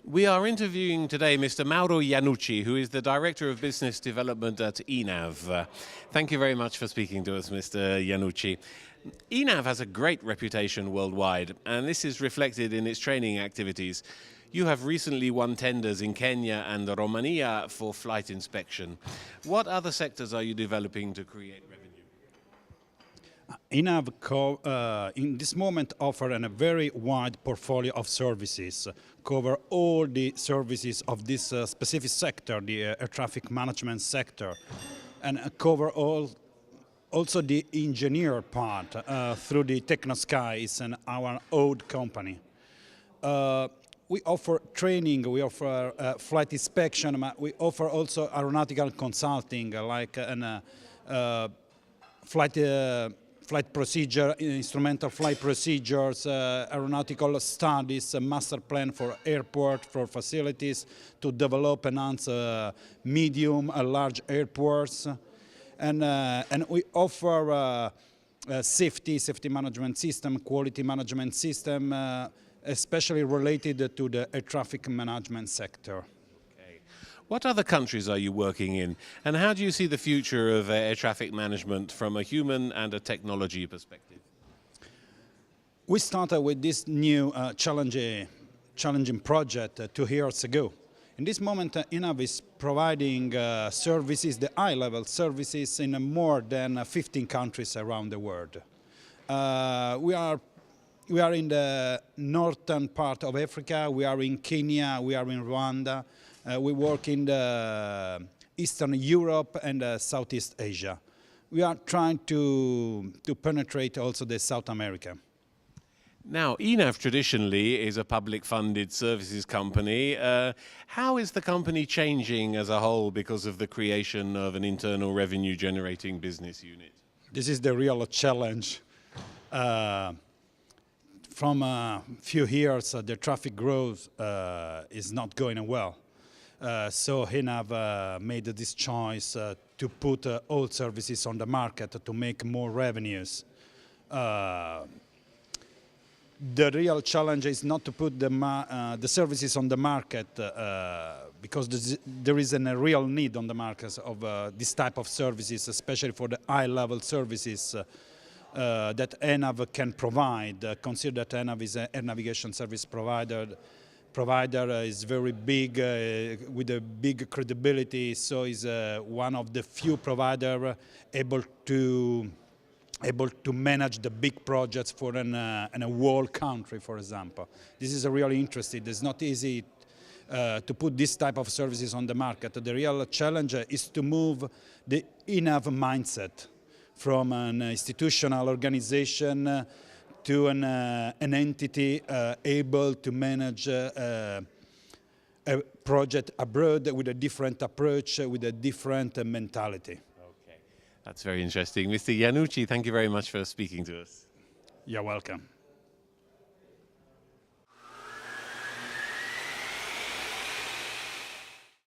We are interviewing today Mr. Mauro Iannucci, who is the Director of Business Development at ENAV. Thank you very much for speaking to us, Mr. Iannucci. ENAV has a great reputation worldwide, and this is reflected in its training activities. You have recently won tenders in Kenya and Romania for flight inspection. What other sectors are you developing to create revenue? ENAV in this moment offer a very wide portfolio of services, cover all the services of this specific sector, the air traffic management sector, and cover also the engineer part through the TechnoSky and our own company. We offer training, we offer flight inspection, we offer also aeronautical consulting like flight procedure, instrumental flight procedures, aeronautical studies, a master plan for airport, for facilities to develop and enhance medium and large airports. And we offer safety management system, quality management system, especially related to the air traffic management sector. What other countries are you working in, and how do you see the future of air traffic management from a human and a technology perspective? We started with this new challenging project 2 years ago. In this moment, ENAV is providing services, the high-level services, in more than 15 countries around the world. We are in the northern part of Africa, we are in Kenya, we are in Rwanda. We work in the Eastern Europe and Southeast Asia. We are trying to penetrate also the South America. Now, ENAV traditionally is a public-funded services company. How is the company changing as a whole because of the creation of an internal revenue-generating business unit? This is the real challenge. From a few years, the traffic growth is not going well. So ENAV made this choice to put all services on the market to make more revenues. The real challenge is not to put the services on the market because there is a real need on the market of this type of services, especially for the high-level services that ENAV can provide. Consider that ENAV is an air navigation service provider is very big, with a big credibility, so is one of the few providers able to manage the big projects for in a whole country, for example. This is really interesting. It's not easy to put this type of services on the market. The real challenge is to move the ENAV mindset from an institutional organization to an entity able to manage a project abroad with a different approach, with a different mentality. Okay, that's very interesting. Mr. Iannucci, thank you very much for speaking to us. You're welcome.